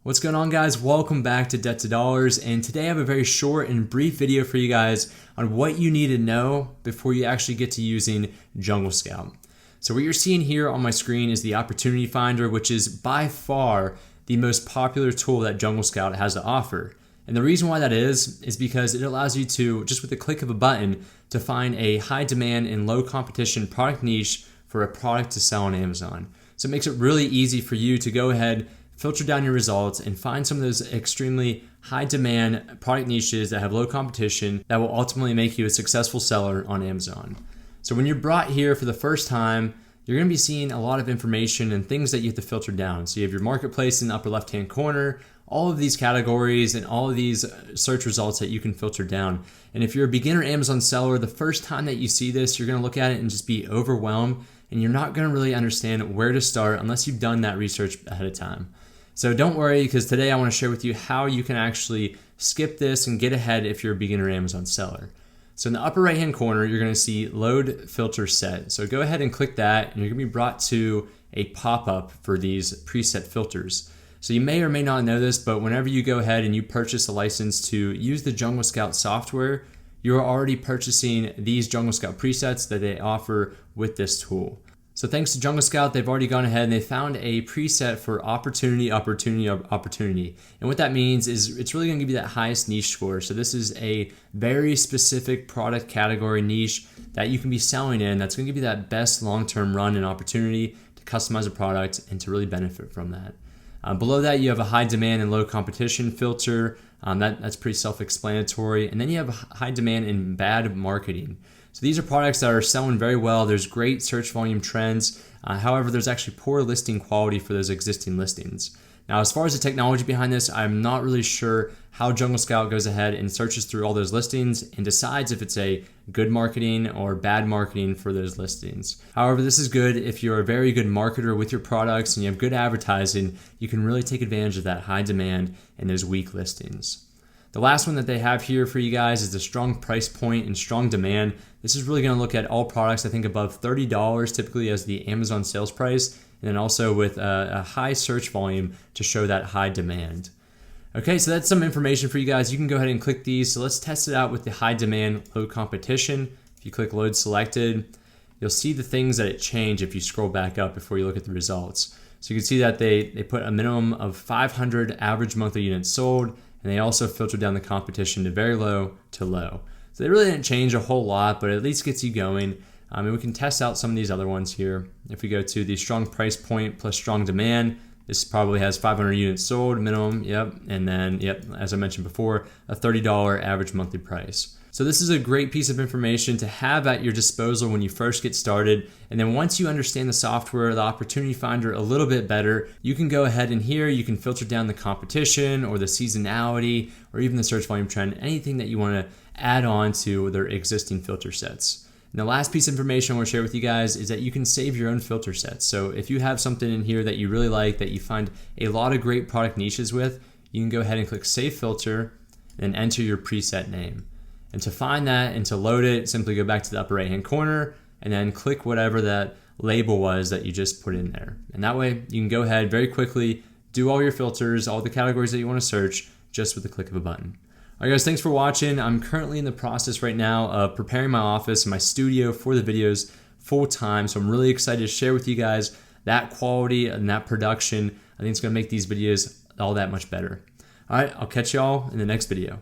What's going on, guys? Welcome back to Debt to Dollars, and today I have a very short and brief video for you guys on what you need to know before you actually get to using Jungle Scout. So what you're seeing here on my screen is the Opportunity Finder, which is by far the most popular tool that Jungle Scout has to offer. And the reason why that is because it allows you to, just with the click of a button, to find a high demand and low competition product niche for a product to sell on Amazon. So it makes it really easy for you to go ahead, filter down your results, and find some of those extremely high demand product niches that have low competition that will ultimately make you a successful seller on Amazon. So when you're brought here for the first time, you're going to be seeing a lot of information and things that you have to filter down. So you have your marketplace in the upper left hand corner, all of these categories and all of these search results that you can filter down. And if you're a beginner Amazon seller, the first time that you see this, you're going to look at it and just be overwhelmed, and you're not going to really understand where to start unless you've done that research ahead of time. So don't worry, because today I want to share with you how you can actually skip this and get ahead if you're a beginner Amazon seller. So in the upper right hand corner, you're going to see load filter set. So go ahead and click that, and you're going to be brought to a pop-up for these preset filters. So you may or may not know this, but whenever you go ahead and you purchase a license to use the Jungle Scout software, you're already purchasing these Jungle Scout presets that they offer with this tool. So thanks to Jungle Scout, they've already gone ahead and they found a preset for opportunity. And what that means is it's really going to give you that highest niche score. So this is a very specific product category niche that you can be selling in that's going to give you that best long-term run and opportunity to customize a product and to really benefit from that. Below that, you have a high demand and low competition filter. That's pretty self-explanatory. And then you have high demand and bad marketing. So these are products that are selling very well. There's great search volume trends. However, there's actually poor listing quality for those existing listings. Now, as far as the technology behind this, I'm not really sure how Jungle Scout goes ahead and searches through all those listings and decides if it's a good marketing or bad marketing for those listings. However, this is good if you're a very good marketer with your products and you have good advertising. You can really take advantage of that high demand and those weak listings. The last one that they have here for you guys is the strong price point and strong demand. This is really going to look at all products, I think above $30 typically as the Amazon sales price, and then also with a high search volume to show that high demand. Okay, so that's some information for you guys. You can go ahead and click these. So let's test it out with the high demand, low competition. If you click load selected, you'll see the things that it changed if you scroll back up before you look at the results. So you can see that they put a minimum of 500 average monthly units sold, and they also filtered down the competition to very low to low. So they really didn't change a whole lot, but it at least gets you going. And we can test out some of these other ones here. If we go to the strong price point plus strong demand, this probably has 500 units sold minimum, and then, as I mentioned before, a $30 average monthly price. So this is a great piece of information to have at your disposal when you first get started. And then once you understand the software, the Opportunity Finder a little bit better, you can go ahead and here you can filter down the competition or the seasonality or even the search volume trend, anything that you want to add on to their existing filter sets. And the last piece of information I want to share with you guys is that you can save your own filter sets. So if you have something in here that you really like, that you find a lot of great product niches with, you can go ahead and click Save Filter and enter your preset name. And to find that and to load it, simply go back to the upper right hand corner and then click whatever that label was that you just put in there. And that way you can go ahead very quickly, do all your filters, all the categories that you want to search just with the click of a button. All right, guys, thanks for watching. I'm currently in the process right now of preparing my office and my studio for the videos full time. So I'm really excited to share with you guys that quality and that production. I think it's going to make these videos all that much better. All right, I'll catch y'all in the next video.